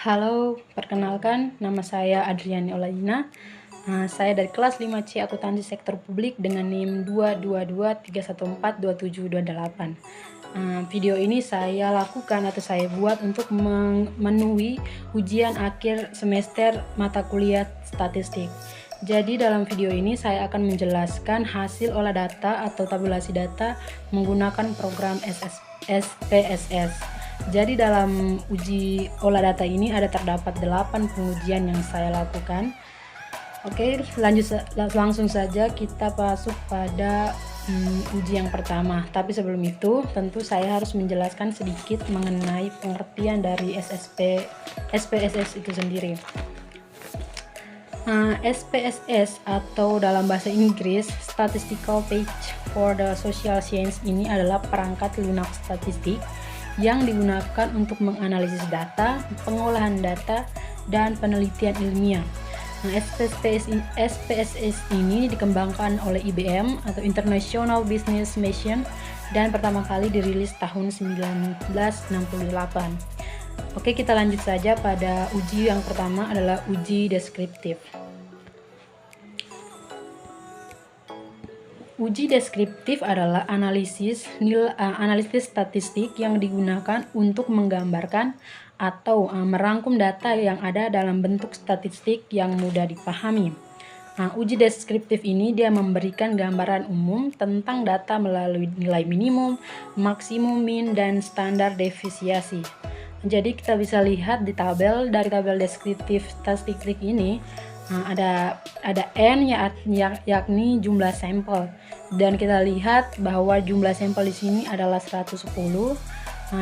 Halo, perkenalkan nama saya Adriani Olayina. Saya dari kelas 5C Akuntansi Sektor Publik dengan NIM 22231427228. Video ini saya lakukan atau saya buat untuk memenuhi ujian akhir semester mata kuliah statistik. Jadi dalam video ini saya akan menjelaskan hasil olah data atau tabulasi data menggunakan program SPSS. Jadi dalam uji olah data ini terdapat 8 pengujian yang saya lakukan. Oke, langsung saja kita masuk pada uji yang pertama. Tapi sebelum itu tentu saya harus menjelaskan sedikit mengenai pengertian dari SPSS itu sendiri. SPSS atau dalam bahasa Inggris Statistical Page for the Social Science ini adalah perangkat lunak statistik yang digunakan untuk menganalisis data, pengolahan data, dan penelitian ilmiah. SPSS ini dikembangkan oleh IBM atau International Business Machine dan pertama kali dirilis tahun 1968. Oke, kita lanjut saja pada uji yang pertama adalah uji deskriptif. Uji deskriptif adalah analisis statistik yang digunakan untuk menggambarkan atau merangkum data yang ada dalam bentuk statistik yang mudah dipahami. Uji deskriptif ini dia memberikan gambaran umum tentang data melalui nilai minimum, maksimum, min, dan standar defisiasi. Jadi kita bisa lihat di dari tabel deskriptif statistik ini ada N yakni jumlah sampel, dan kita lihat bahwa jumlah sampel di sini adalah 110.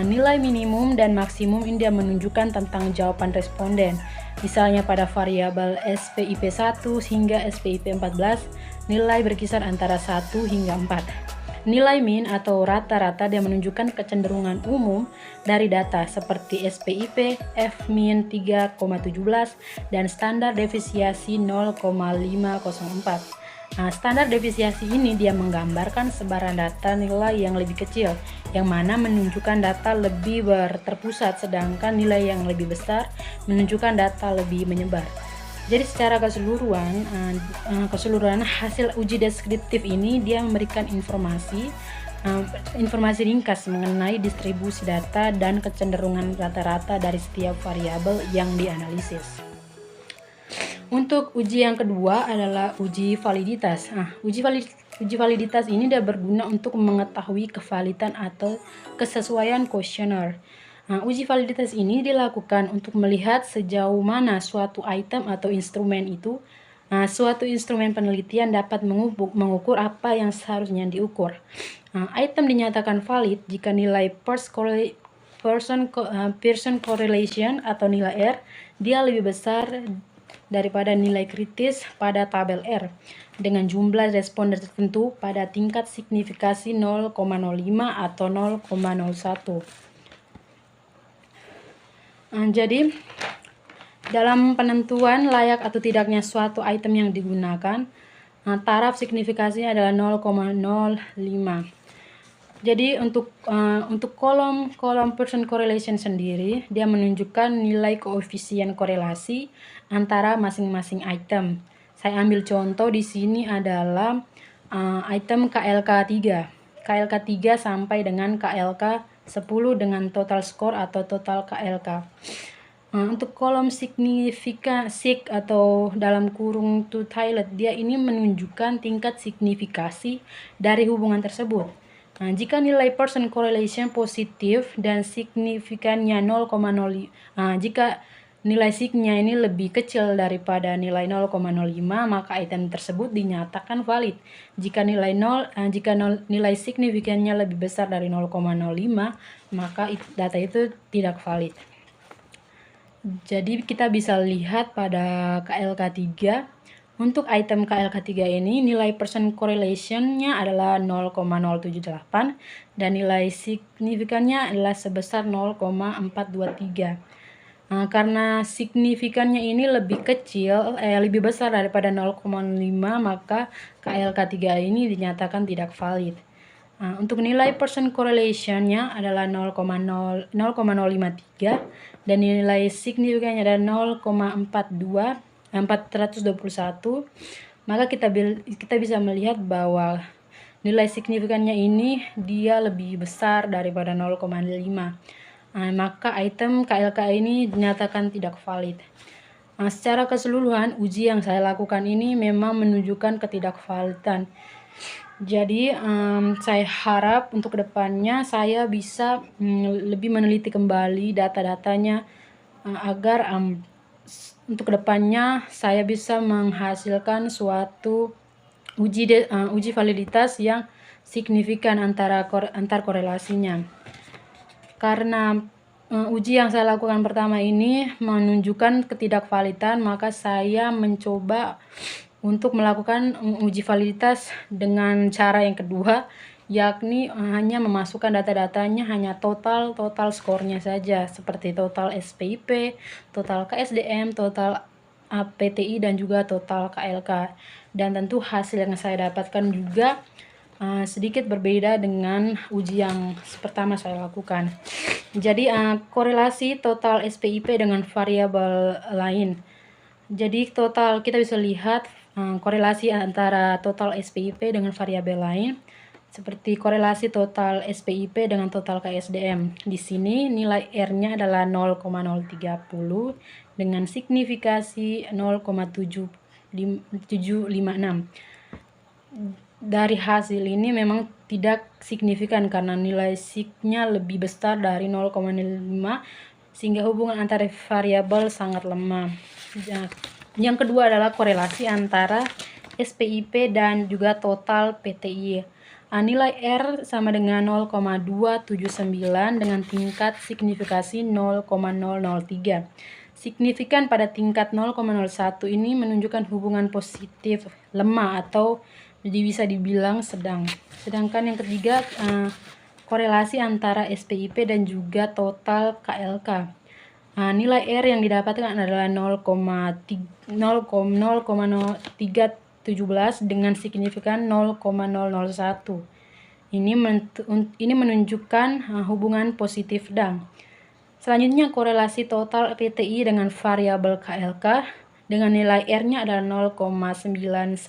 Nilai minimum dan maksimum ini dia menunjukkan tentang jawaban responden. Misalnya pada variabel SPIP 1 hingga SPIP 14 nilai berkisar antara 1 hingga 4. Nilai min atau rata-rata dia menunjukkan kecenderungan umum dari data seperti SPIP, F min 3,17 dan standar defisiasi 0,504. Standar defisiasi ini dia menggambarkan sebaran data nilai yang lebih kecil, yang mana menunjukkan data lebih terpusat, sedangkan nilai yang lebih besar menunjukkan data lebih menyebar. Jadi secara keseluruhan hasil uji deskriptif ini dia memberikan informasi ringkas mengenai distribusi data dan kecenderungan rata-rata dari setiap variabel yang dianalisis. Untuk uji yang kedua adalah uji validitas. Uji validitas ini dia berguna untuk mengetahui kevalidan atau kesesuaian kuesioner. Uji validitas ini dilakukan untuk melihat sejauh mana suatu item atau instrumen itu, suatu instrumen penelitian dapat mengukur apa yang seharusnya diukur. Item dinyatakan valid jika nilai Pearson correlation atau nilai R dia lebih besar daripada nilai kritis pada tabel R dengan jumlah responden tertentu pada tingkat signifikasi 0,05 atau 0,01. Jadi dalam penentuan layak atau tidaknya suatu item yang digunakan, taraf signifikasinya adalah 0,05. Jadi untuk kolom Pearson correlation sendiri dia menunjukkan nilai koefisien korelasi antara masing-masing item. Saya ambil contoh di sini adalah item KLK 3 sampai dengan KLK 10 dengan total skor atau total KLK. Untuk kolom signifikan atau dalam kurung totaled dia ini menunjukkan tingkat signifikasi dari hubungan tersebut. Jika nilai Pearson correlation positif dan signifikannya 0,05, jika nilai signya ini lebih kecil daripada nilai 0,05 maka item tersebut dinyatakan valid. Jika nilai signifikannya lebih besar dari 0,05 maka data itu tidak valid. Jadi kita bisa lihat pada KLK 3. Untuk item KLK 3 ini nilai Pearson correlation-nya adalah 0,078 dan nilai signifikannya adalah sebesar 0,423. Karena signifikannya ini lebih besar daripada 0,5 maka KLK 3 ini dinyatakan tidak valid. Untuk nilai Pearson correlation-nya adalah 0,053 dan nilai signifikannya adalah 421, maka kita bisa melihat bahwa nilai signifikannya ini dia lebih besar daripada 0,5. Maka item KLK ini dinyatakan tidak valid. Secara keseluruhan, uji yang saya lakukan ini memang menunjukkan ketidakvalidan. Jadi saya harap untuk kedepannya saya bisa lebih meneliti kembali data-datanya agar untuk kedepannya saya bisa menghasilkan suatu uji validitas yang signifikan antar korelasinya. Karena uji yang saya lakukan pertama ini menunjukkan ketidakvalidan, maka saya mencoba untuk melakukan uji validitas dengan cara yang kedua, yakni hanya memasukkan data-datanya hanya total skornya saja, seperti total SPIP, total KSDM, total PTI, dan juga total KLK. Dan tentu hasil yang saya dapatkan juga sedikit berbeda dengan uji yang pertama saya lakukan. Jadi korelasi total SPIP dengan variabel lain. Jadi total kita bisa lihat korelasi antara total SPIP dengan variabel lain, seperti korelasi total SPIP dengan total KSDM. Di sini nilai R-nya adalah 0,030 dengan signifikasi 0,756. Dari hasil ini memang tidak signifikan karena nilai sig-nya lebih besar dari 0,05, sehingga hubungan antara variabel sangat lemah. Yang kedua adalah korelasi antara SPIP dan juga total PTI. Nilai R sama dengan 0,279 dengan tingkat signifikasi 0,003. Signifikan pada tingkat 0,01 ini menunjukkan hubungan positif lemah atau bisa dibilang sedang. Sedangkan yang ketiga korelasi antara SPIP dan juga total KLK. Nilai R yang didapatkan adalah 0,317 dengan signifikan 0,001. Ini menunjukkan hubungan positif sedang. Selanjutnya korelasi total PTI dengan variabel KLK dengan nilai R-nya adalah 0,911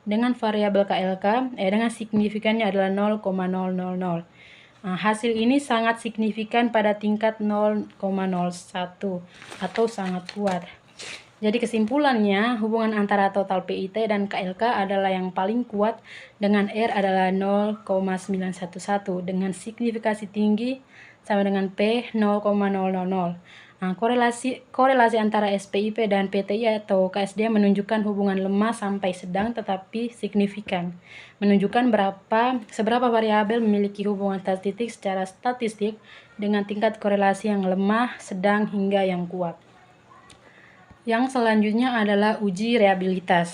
dengan variabel KLK dengan signifikannya adalah 0,000. Hasil ini sangat signifikan pada tingkat 0,01 atau sangat kuat. Jadi kesimpulannya, hubungan antara total PIT dan KLK adalah yang paling kuat dengan R adalah 0,911 dengan signifikasi tinggi sama dengan P 0,000. Korelasi antara SPIP dan PTI atau KSD menunjukkan hubungan lemah sampai sedang tetapi signifikan. Menunjukkan seberapa variabel memiliki hubungan statistik secara statistik dengan tingkat korelasi yang lemah, sedang, hingga yang kuat. Yang selanjutnya adalah uji reliabilitas.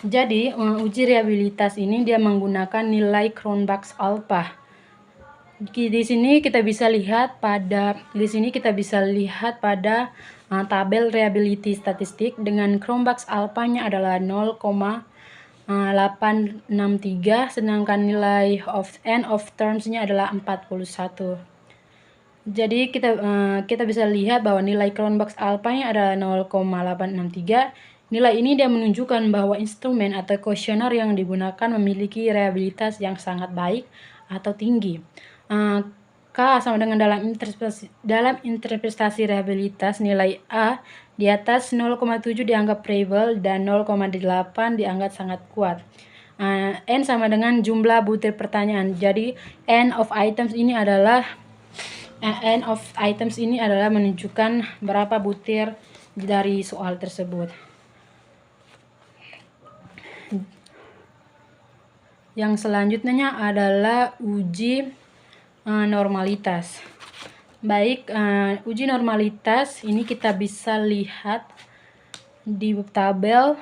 Jadi, uji reliabilitas ini dia menggunakan nilai Cronbach's alpha. Di sini kita bisa lihat pada tabel reliability statistik dengan Cronbach's alpha-nya adalah 0,863 sedangkan nilai end of terms-nya adalah 41. Jadi kita bisa lihat bahwa nilai Cronbach's alpha-nya adalah 0,863. Nilai ini dia menunjukkan bahwa instrumen atau kuesioner yang digunakan memiliki reliabilitas yang sangat baik atau tinggi. K sama dengan dalam interpretasi reliabilitas nilai A di atas 0,7 dianggap reliable dan 0,8 dianggap sangat kuat. N sama dengan jumlah butir pertanyaan. Jadi N of items ini adalah menunjukkan berapa butir dari soal tersebut. Yang selanjutnya adalah uji normalitas. Baik, uji normalitas ini kita bisa lihat di tabel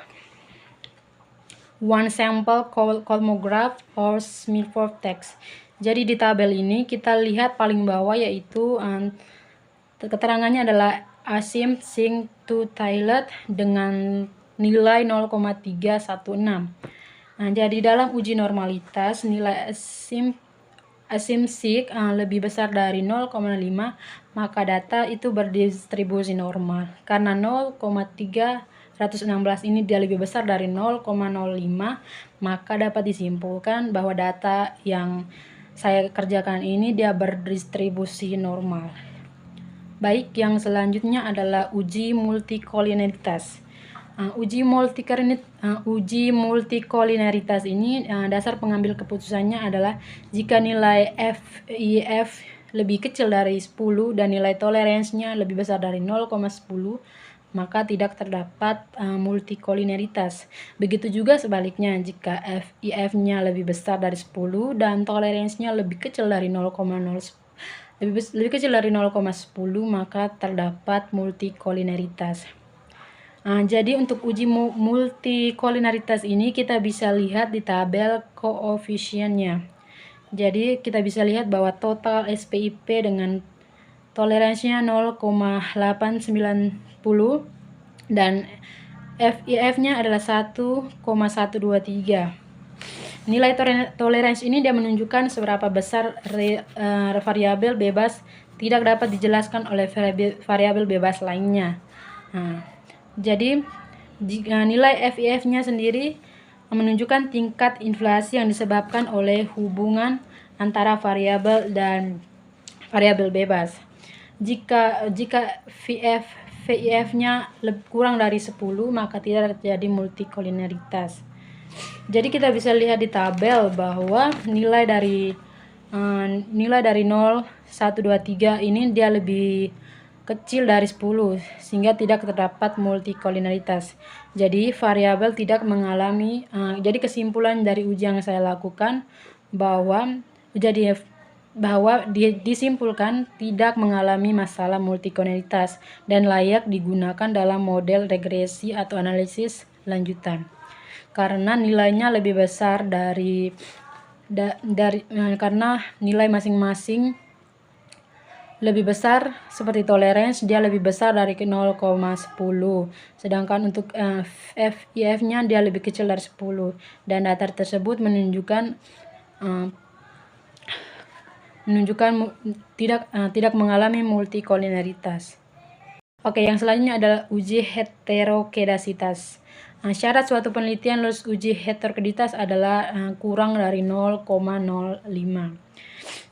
one sample Kolmogorov or Smirnov text. Jadi di tabel ini kita lihat paling bawah yaitu keterangannya adalah asim sing to toilet dengan nilai 0,316. Jadi dalam uji normalitas nilai asim sig lebih besar dari 0,5, maka data itu berdistribusi normal. Karena 0,316 ini dia lebih besar dari 0,05, maka dapat disimpulkan bahwa data yang saya kerjakan ini dia berdistribusi normal. Baik, yang selanjutnya adalah uji multikolineritas. Uji multikolineritas ini dasar pengambil keputusannya adalah jika nilai FIF lebih kecil dari 10 dan nilai toleransinya lebih besar dari 0,10, maka tidak terdapat multikolineritas. Begitu juga sebaliknya, jika FIF-nya lebih besar dari 10 dan toleransinya lebih kecil dari 0,10, maka terdapat multikolineritas. Jadi untuk uji multikolineritas ini kita bisa lihat di tabel koefisiennya. Jadi kita bisa lihat bahwa total SPIP dengan toleransinya 0,890 dan FIF-nya adalah 1,123. Nilai toleransi ini dia menunjukkan seberapa besar variabel bebas tidak dapat dijelaskan oleh variabel bebas lainnya. Jadi jika nilai FIF-nya sendiri menunjukkan tingkat inflasi yang disebabkan oleh hubungan antara variabel dan variabel bebas. Jika VIF-nya kurang dari 10, maka tidak terjadi multikolineritas. Jadi kita bisa lihat di tabel bahwa nilai dari 0, 1, 2, 3 ini dia lebih kecil dari 10 sehingga tidak terdapat multikolineritas. Jadi variabel tidak mengalami jadi kesimpulan dari uji yang saya lakukan bahwa disimpulkan tidak mengalami masalah multikolineritas dan layak digunakan dalam model regresi atau analisis lanjutan. Karena nilainya lebih besar karena nilai masing-masing lebih besar, seperti toleransi dia lebih besar dari 0,10, sedangkan untuk FIF-nya dia lebih kecil dari 10, dan data tersebut menunjukkan tidak mengalami multikolineritas. Oke, yang selanjutnya adalah uji heterokedasitas. Syarat suatu penelitian lulus uji heterokedasitas adalah kurang dari 0,05.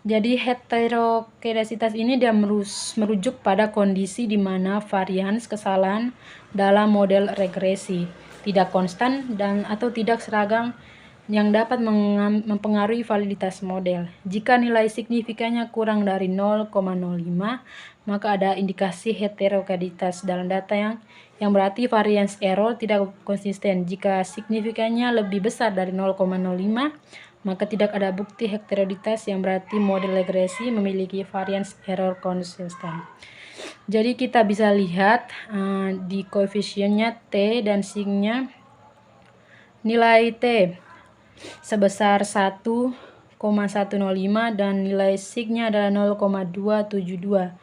Jadi heterokedasitas ini dia merujuk pada kondisi di mana varians kesalahan dalam model regresi tidak konstan dan atau tidak seragam yang dapat mempengaruhi validitas model. Jika nilai signifikannya kurang dari 0,05, maka ada indikasi heterokedasitas dalam data yang berarti variance error tidak konsisten. Jika signifikannya lebih besar dari 0,05, maka tidak ada bukti heterokedasitas yang berarti model regresi memiliki variance error konsisten. Jadi kita bisa lihat di koefisiennya T dan signya nilai T sebesar 1,105 dan nilai signya adalah 0,272.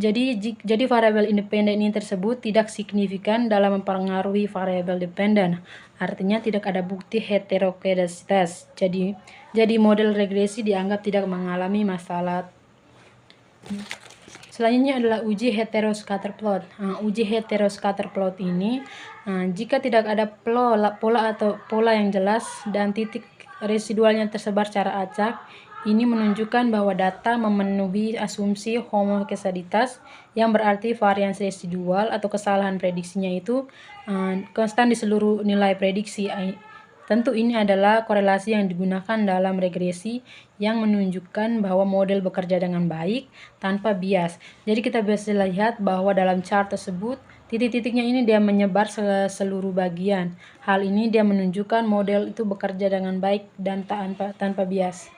Jadi variabel independen ini tersebut tidak signifikan dalam mempengaruhi variabel dependen. Artinya tidak ada bukti heterokedasitas. Jadi model regresi dianggap tidak mengalami masalah. Selanjutnya adalah uji heteroscatter plot. Uji heteroscatter plot ini jika tidak ada pola yang jelas dan titik residualnya tersebar secara acak, ini menunjukkan bahwa data memenuhi asumsi homogenitas yang berarti varians residual atau kesalahan prediksinya itu konstan di seluruh nilai prediksi. Tentu ini adalah korelasi yang digunakan dalam regresi yang menunjukkan bahwa model bekerja dengan baik tanpa bias. Jadi kita bisa lihat bahwa dalam chart tersebut titik-titiknya ini dia menyebar ke seluruh bagian. Hal ini dia menunjukkan model itu bekerja dengan baik dan tanpa bias.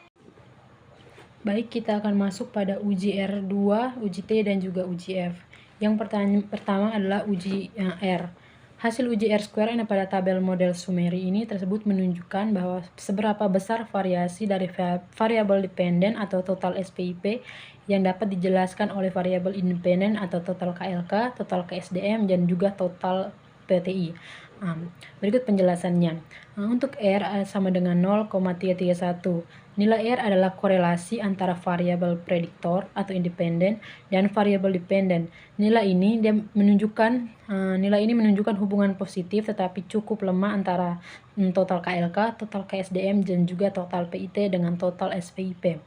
Baik, kita akan masuk pada uji R2, uji T, dan juga uji F. Yang pertama adalah uji R. Hasil uji R-square ini pada tabel model summary ini tersebut menunjukkan bahwa seberapa besar variasi dari variabel dependen atau total SPIP yang dapat dijelaskan oleh variabel independen atau total KLK, total KSDM, dan juga total PTI. Berikut penjelasannya. Untuk R sama dengan 0,331. Nilai R adalah korelasi antara variabel prediktor atau independen dan variabel dependen. Nilai ini menunjukkan hubungan positif tetapi cukup lemah antara total KLK, total KSDM, dan juga total PIT dengan total SPIP.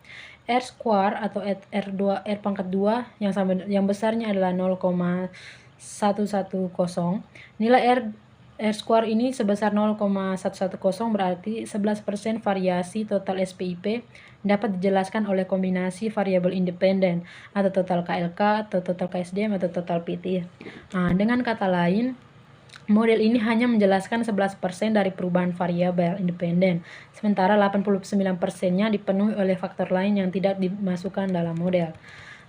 R square atau R pangkat 2 yang besarnya adalah 0,110. Nilai R square ini sebesar 0,110 berarti 11% variasi total SPIP dapat dijelaskan oleh kombinasi variabel independen atau total KLK atau total KSDM atau total PT. Dengan kata lain, model ini hanya menjelaskan 11% dari perubahan variabel independen, sementara 89%-nya dipenuhi oleh faktor lain yang tidak dimasukkan dalam model.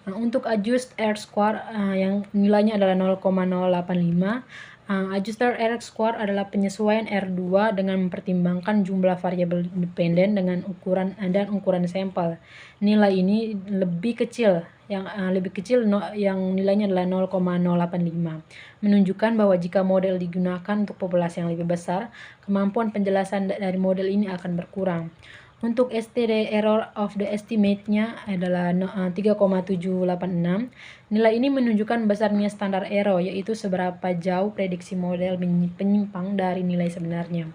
Untuk adjust R square yang nilainya adalah 0,085. Adjuster R square adalah penyesuaian R2 dengan mempertimbangkan jumlah variabel independen dengan ukuran sampel. Nilai ini lebih kecil yang nilainya adalah 0,085, menunjukkan bahwa jika model digunakan untuk populasi yang lebih besar, kemampuan penjelasan dari model ini akan berkurang. Untuk STD error of the estimate-nya adalah 3,786. Nilai ini menunjukkan besarnya standar error, yaitu seberapa jauh prediksi model penyimpang dari nilai sebenarnya.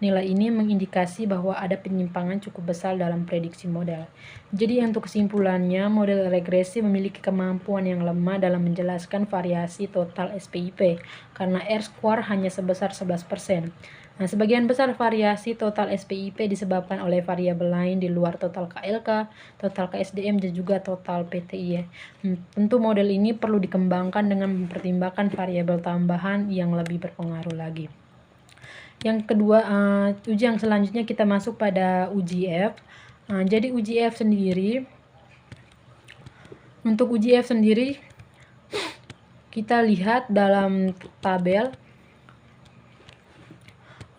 Nilai ini mengindikasi bahwa ada penyimpangan cukup besar dalam prediksi model. Jadi untuk kesimpulannya, model regresi memiliki kemampuan yang lemah dalam menjelaskan variasi total SPIP karena R-square hanya sebesar 11%. Sebagian besar variasi total SPIP disebabkan oleh variabel lain di luar total KLK, total KSDM, dan juga total PTI. Tentu model ini perlu dikembangkan dengan mempertimbangkan variabel tambahan yang lebih berpengaruh lagi. Yang kedua, uji yang selanjutnya kita masuk pada uji F. Jadi uji F sendiri, untuk uji F sendiri kita lihat dalam tabel.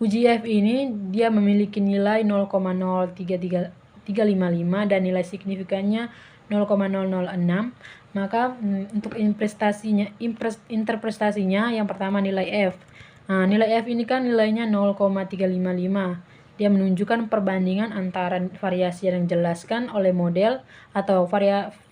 Uji F ini dia memiliki nilai 0,03355 dan nilai signifikannya 0,006. Maka untuk interpretasinya yang pertama nilai F. Nilai F ini kan nilainya 0,355. Dia menunjukkan perbandingan antara variasi yang dijelaskan oleh model atau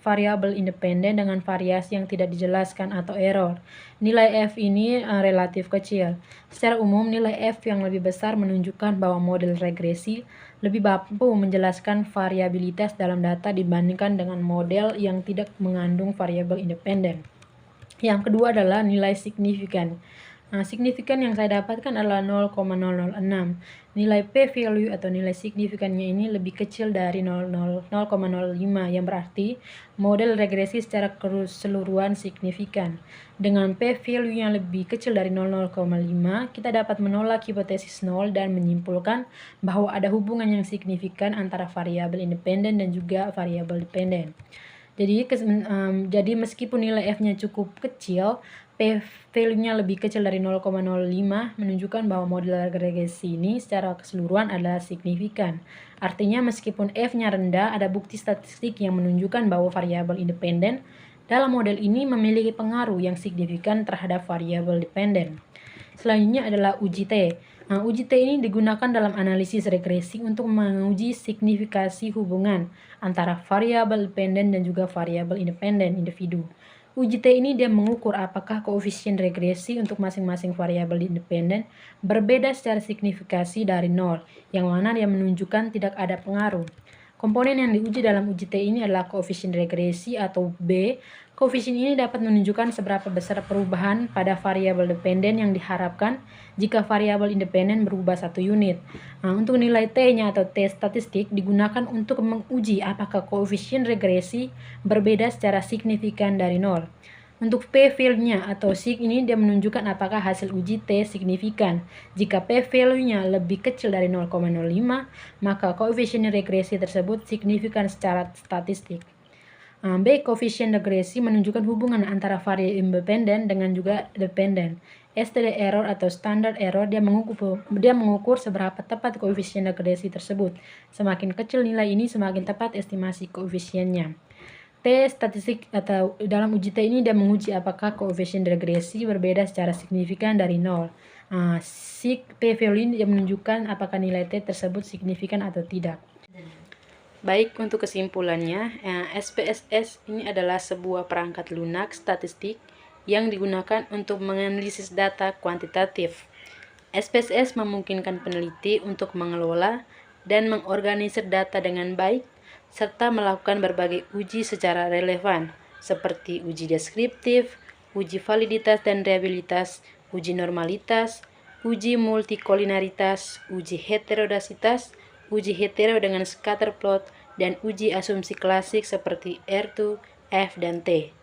variabel independen dengan variasi yang tidak dijelaskan atau error. Nilai F ini relatif kecil. Secara umum, nilai F yang lebih besar menunjukkan bahwa model regresi lebih mampu menjelaskan variabilitas dalam data dibandingkan dengan model yang tidak mengandung variabel independen. Yang kedua adalah nilai signifikan. Signifikan yang saya dapatkan adalah 0,006. Nilai p-value atau nilai signifikannya ini lebih kecil dari 0,05 yang berarti model regresi secara keseluruhan signifikan. Dengan p-value yang lebih kecil dari 0,05, kita dapat menolak hipotesis 0 dan menyimpulkan bahwa ada hubungan yang signifikan antara variabel independen dan juga variabel dependen. Jadi meskipun nilai F-nya cukup kecil, p-value-nya lebih kecil dari 0,05 menunjukkan bahwa model regresi ini secara keseluruhan adalah signifikan. Artinya meskipun F-nya rendah, ada bukti statistik yang menunjukkan bahwa variabel independen dalam model ini memiliki pengaruh yang signifikan terhadap variabel dependen. Selanjutnya adalah uji T. Uji T ini digunakan dalam analisis regresi untuk menguji signifikasi hubungan antara variabel dependen dan juga variabel independen individu. Uji T ini dia mengukur apakah koefisien regresi untuk masing-masing variabel independen berbeda secara signifikasi dari 0, yang mana dia menunjukkan tidak ada pengaruh. Komponen yang diuji dalam uji T ini adalah koefisien regresi atau B. Koefisien ini dapat menunjukkan seberapa besar perubahan pada variabel dependen yang diharapkan jika variabel independen berubah 1 unit. Untuk nilai T-nya atau T statistik digunakan untuk menguji apakah koefisien regresi berbeda secara signifikan dari 0. Untuk p-value-nya atau sig ini dia menunjukkan apakah hasil uji T signifikan. Jika p-value-nya lebih kecil dari 0,05, maka koefisien regresi tersebut signifikan secara statistik. B. Koefisien regresi menunjukkan hubungan antara variabel independen dengan juga dependen. STD error atau standard error dia mengukur seberapa tepat koefisien regresi tersebut. Semakin kecil nilai ini, semakin tepat estimasi koefisiennya. Statistik atau dalam uji T ini dia menguji apakah koefisien regresi berbeda secara signifikan dari 0. Sig P value yang menunjukkan apakah nilai T tersebut signifikan atau tidak. Baik, untuk kesimpulannya, SPSS ini adalah sebuah perangkat lunak statistik yang digunakan untuk menganalisis data kuantitatif. SPSS memungkinkan peneliti untuk mengelola dan mengorganisir data dengan baik, serta melakukan berbagai uji secara relevan, seperti uji deskriptif, uji validitas dan reliabilitas, uji normalitas, uji multikolinaritas, uji heterodasitas, uji hetero dengan scatter plot, dan uji asumsi klasik seperti R2, F, dan T.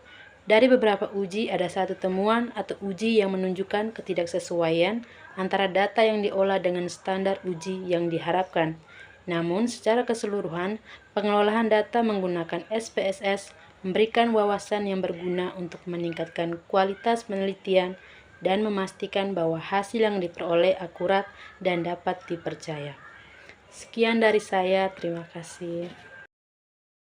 Dari beberapa uji, ada satu temuan atau uji yang menunjukkan ketidaksesuaian antara data yang diolah dengan standar uji yang diharapkan. Namun, secara keseluruhan, pengelolaan data menggunakan SPSS memberikan wawasan yang berguna untuk meningkatkan kualitas penelitian dan memastikan bahwa hasil yang diperoleh akurat dan dapat dipercaya. Sekian dari saya, terima kasih.